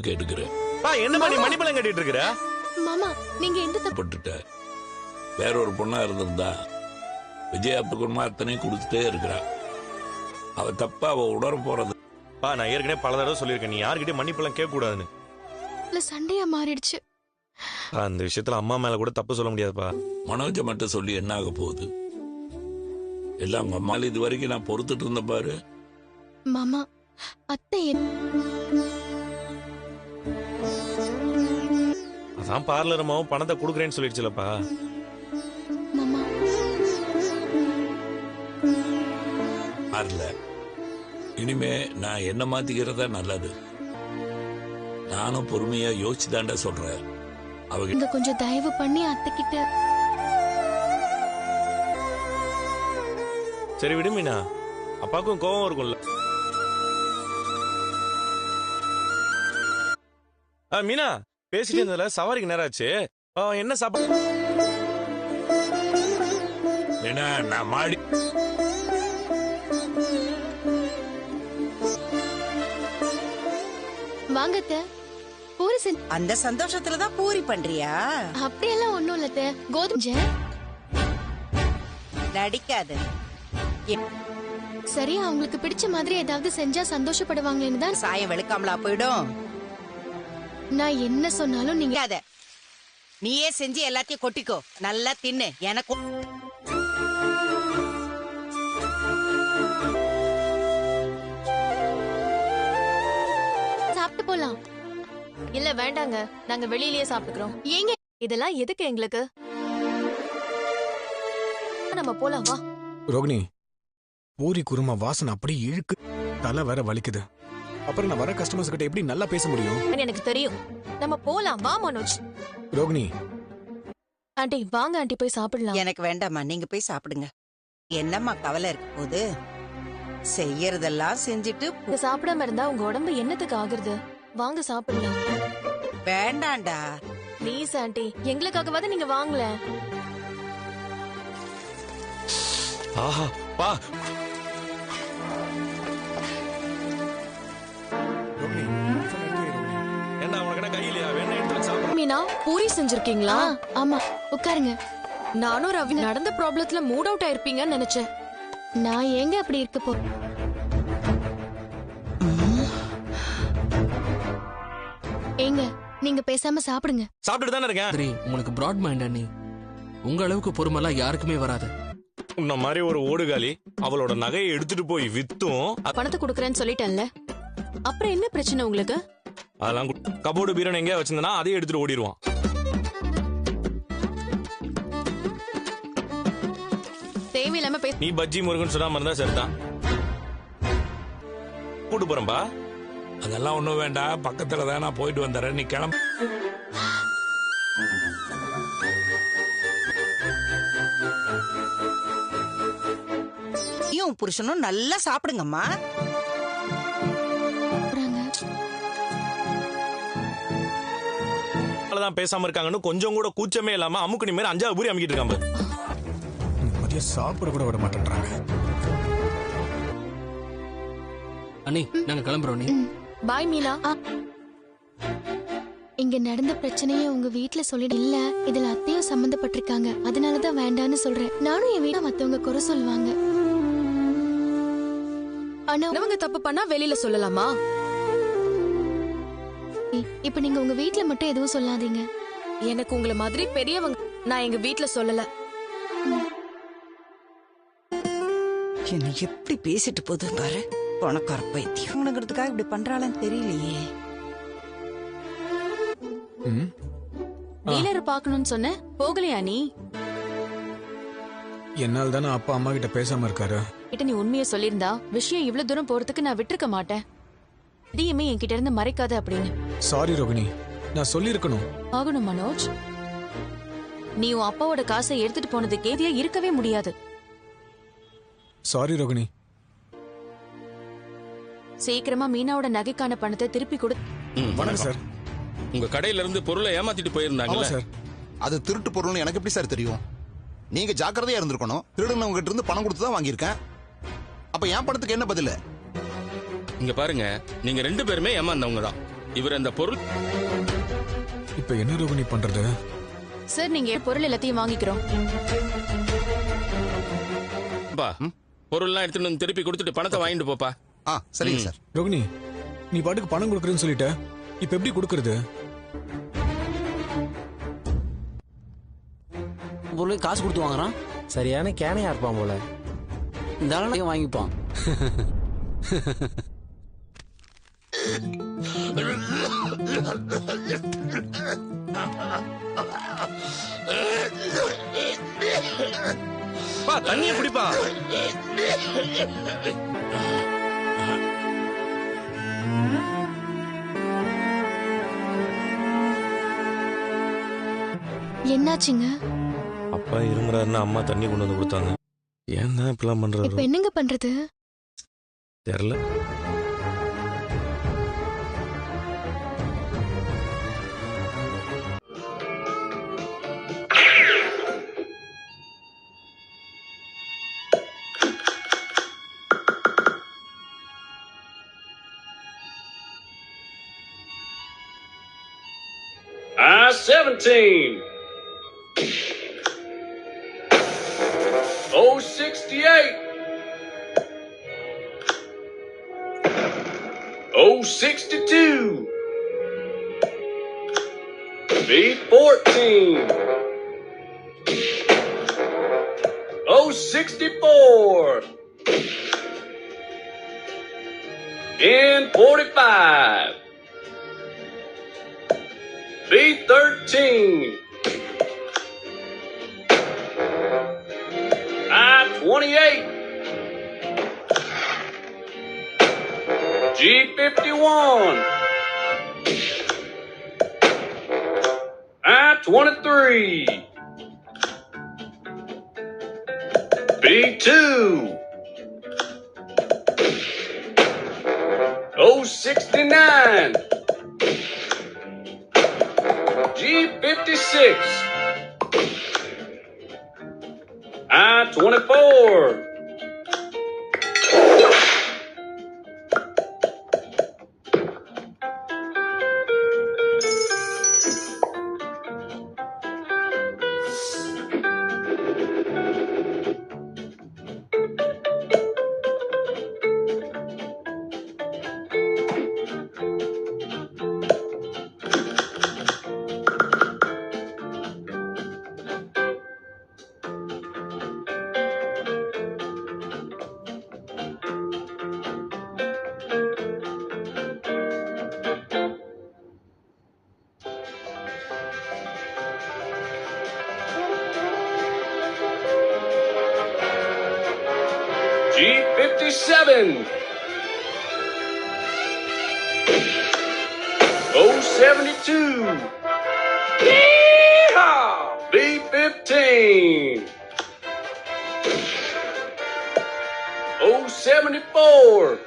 கேட்டுக்கிறேன். என்னமா நீ மணிப்பழம் கட்டிட்டு இருக்கிற? மாமா நீங்க எந்த பட்டுட்ட வேற ஒரு பொண்ணா இருந்திருந்தா விஜயா குடும்பம் அத்தனை கொடுத்துட்டே இருக்கிறா. அவ தப்பா அவ உணர போறது. நான் ஏற்கனவே பல தடவை சொல்லியிருக்கேன், நீ யாருக்கிட்டே மன்னிப்பெல்லாம் கேட்க கூடாதுன்னு. சண்டையா மாறிடுச்சு. அந்த விஷயத்துல அம்மா மேல கூட தப்பு சொல்ல முடியாதுப்பா. மனோஜ மட்டும் சொல்லி என்ன ஆக போகுது? எல்லாம் உங்க அம்மால இது வரைக்கும் நான் பொறுத்துட்டு இருந்த பாரு. மாமா அத்தை அதான் பார்லர் அம்மாவும் பணத்தை கொடுக்குறேன்னு சொல்லிடுச்சுலப்பா. மாமா பார்ல இனிமே நான் என்ன மாத்திக்கிறதா நல்லது. நானும் பொறுமையா யோசிச்சுதாண்டா சொல்றேன். அவங்க கொஞ்சம் தயவு பண்ணி அத்தை கிட்ட. சரி விடு மீனா, அப்பாவுக்கும் கோபம் இருக்கும்ல. மீனா பேசிட்டு இருந்ததுல சவாரிக்கு நேரம் ஆச்சு. என்ன சாப்பாடு? ஏன்னா நான் மாடி வாங்கத்த பூரி அந்த சந்தோஷத்துலதான் பூரி பண்றியா? அப்படியெல்லாம் ஒண்ணும் இல்லத்த, கோதுமை நடிக்காது. சரி அவங்களுக்கு பிடிச்ச மாதிரி ஏதாவது செஞ்சா சந்தோஷப்படுவாங்களேன்னு தான். சாயம் வெளுக்காமலா போயிடும். நான் என்ன சொன்னாலும் நீங்க அத நீயே செஞ்சு எல்லாத்தையும் கொட்டிக்கோ, நல்லா தின்னு. எனக்கு சாப்பிட்டு போலாம். இல்ல வேண்டாங்க, நாங்க வெளியிலேயே சாப்பிட்டுக்கிறோம். ஏங்க இதெல்லாம் எதுக்கு எங்களுக்கு? நம்ம போலாம் வா. ரோகிணி, பூரி குருமா வாசனை அப்படி இழுக்கு, தலை வேற வலிக்குது. அப்புறம் நான் வர கஸ்டமர்ஸ் கிட்ட எப்படி நல்லா பேச முடியும்? எனக்கு தெரியும், நம்ம போலாம் வா மனோஜ். ரோகிணி ஆண்டி வாங்க ஆண்டி, போய் சாப்பிடலாம். எனக்கு வேண்டாமா, நீங்க போய் சாப்பிடுங்க. என்னம்மா கவலை இருக்கு போது? செய்யறதெல்லாம் செஞ்சுட்டு இங்க சாப்பிடாம இருந்தா உங்க உடம்பு என்னத்துக்கு ஆகுறது? வாங்க சாப்பிடலாம். வேண்டாண்டா. ப்ளீஸ் ஆண்டி, எங்களுக்காகவாது நீங்க வாங்கல. ஆஹா பா. என்ன உனக்கு என்ன கையிலையா? வேணா எடுத்து வச்சு சாப்பிடு. மீனா பூரி செஞ்சிருக்கீங்களா? ஆமா உட்காருங்க. நானும் ரவி நடந்த ப்ராப்ளத்துல மூட் அவுட் ஆயிருப்பீங்கன்னு நினைச்சேன். நான் ஏங்க அப்படி இருக்க போ. ஏங்க நீங்க பேசாம சாப்பிடுங்க. சாப்பிட்டுட்டு தானே இருக்கேன். சரி, உங்களுக்கு பிராட் மைண்ட் அண்ணி. உங்க அளவுக்கு பொறுமெல்லாம் யாருக்குமே வராது. உன்ன மாதிரி ஒரு ஓடுகாலி அவளோட நகையை எடுத்துட்டு போய் வித்தும் பணத்தை கொடுக்கறேன்னு சொல்லிட்டேன்ல, அப்புறம் என்ன பிரச்சனை உங்களுக்கு? அதெல்லாம் கபோர்டு பீரன் எங்கேயா வச்சிருந்தனா அதையும் எடுத்துட்டு ஓடிடுவான். தேவையில்லாம நீ பஜ்ஜி முருகன் சொல்லாம இருந்தா சரிதான். கூட்டு போறேன்பா. அதெல்லாம் ஒண்ணும் வேண்டாம், பக்கத்துல தான் நான் போயிட்டு வந்துடுறேன். நீ கிளம்பு. நீயும் புருஷனும் நல்லா சாப்பிடுங்கம்மா. தான் பேசாம இருக்காங்கன்னு கொஞ்சம் கூட கூச்சமே இல்லாம அமுக்கு நிம்மதி 5வது பூரி அமுக்கிட்டு இருக்காங்க. மதியம் சாப்பிட கூட விட மாட்டேன்றாங்க. அண்ணி நாங்க கிளம்புறோம். நீ பாய் மீனா. இங்க நடந்த பிரச்சனைய உங்க வீட்ல சொல்லிட. இல்ல இதுல அத்தையும் சம்பந்தப்பட்டிருக்காங்க, அதனாலதான் வேண்டான்னு சொல்றேன். நானும் என் வீட மத்தவங்க குறை சொல்லுவாங்க. ஆனா அவங்க தப்பு பண்ணா வெளியில சொல்லலாமா? இப்ப நீங்க உங்க வீட்ல மட்டும் எதுவும் சொல்லாதீங்க. எனக்கு உங்களை மாதிரி பெரியவங்க நான் எங்க வீட்ல சொல்லல. என்ன எப்படி பேசிட்டு போகுது பாரு. பணக்கார பைத்தியம்ங்கிறதுக்காக இப்படி பண்றாளான்னு தெரியலையே. டீலர் பாக்கணும்னு சொன்ன, போகலையா நீ? என்னால் தானே அப்பா அம்மா கிட்ட பேசாம இருக்காரு. கிட்ட நீ உண்மையை சொல்லியிருந்தா விஷயம் இவ்வளவு தூரம் போறதுக்கு நான் விட்டுருக்க மாட்டேன். இதையுமே என்கிட்ட இருந்து மறைக்காத அப்படின்னு. சாரி ரோகிணி, நான் சொல்லியிருக்கணும். ஆகணும் மனோஜ், நீ உன் அப்பாவோட காசை எடுத்துட்டு போனது கேதியா இருக்கவே முடியாது. சாரி ரோகிணி. சீக்கிரமா மீனாவோட நகைக்கான பணத்தை திருப்பி கொடு. வணக்கம் சார். உங்க கடையில இருந்து பொருளை ஏமாத்திட்டு போயிருந்தாங்க சார். அது திருட்டு பொருள்னு எனக்கு எப்படி சார் தெரியும்? நீங்க ஜாக்கிரதையா இருந்திருக்கணும். திருடுனவங்க கிட்ட இருந்து பணம் கொடுத்து தான் வாங்கியிருக்கேன். அப்ப என் பணத்துக்கு என்ன பதில்? இங்க பாருங்க, நீங்க 2 பேருமே ஏமாந்தவங்க தான். இவர் அந்த பொருள் இப்ப என்ன ரோகிணி பண்றது? சார் நீங்க பொருள் எல்லாத்தையும் வாங்கிக்கிறோம். பா, பொருள்லாம் எடுத்துட்டு வந்து திருப்பி கொடுத்துட்டு பணத்தை வாங்கிட்டு போப்பா. சரிங்க சார். ரோகிணி, நீ பாட்டுக்கு பணம் கொடுக்கறேன்னு சொல்லிட்ட, இப்ப எப்படி கொடுக்கறது? பொருள் காசு கொடுத்து வாங்குறான். சரியான கேனையா இருப்பான் போல. இந்த ஆளுநரையும் வாங்கிப்பான். பா தண்ணிய குடிப்பா. என்னாச்சுங்க? அப்பா இருமுறாருன்னு அம்மா தண்ணி கொண்டு வந்து கொடுத்தாங்க. ஏன் தான் இப்பெல்லாம் இப்ப பண்றாரு என்னங்க பண்றது? தெரியல. I-17 068 062 B14 064 N45 B13 I-28 G51 I-23 B2 069 G56 I-24 G57 072 Yeehaw! B15 074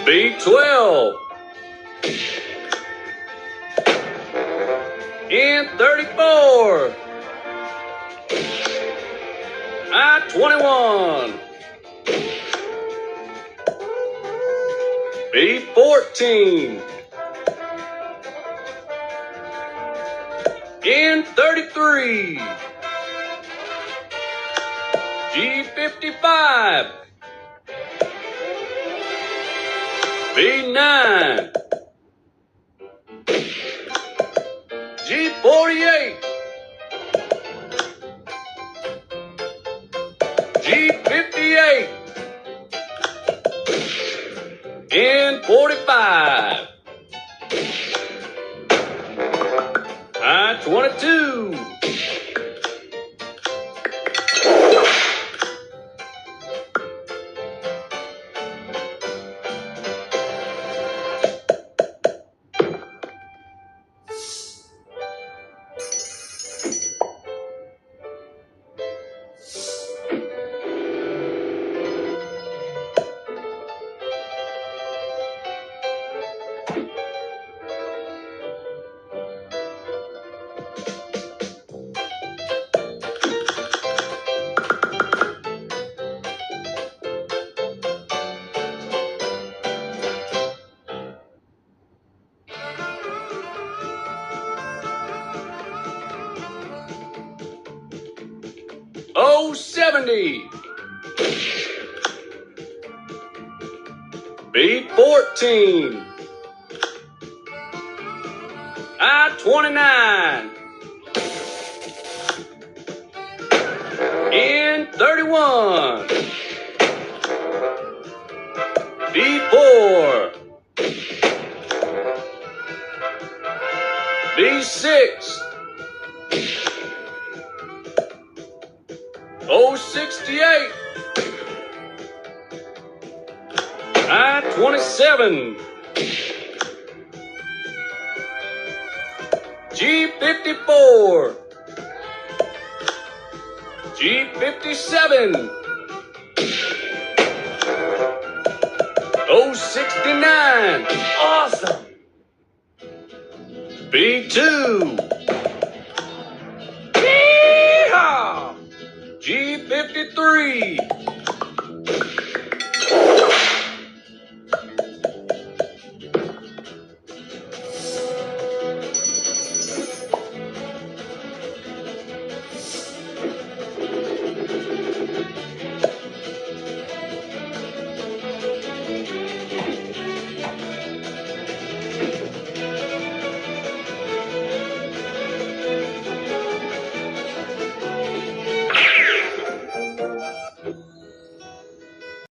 B12 N34 I-21 B14 N33 G55 B9 G48 G58 N45 I-22 70. B14. I-29. N31. B4. B6. 068. I-27. G54. G57. 069. Awesome. B2. Yeehaw! G53.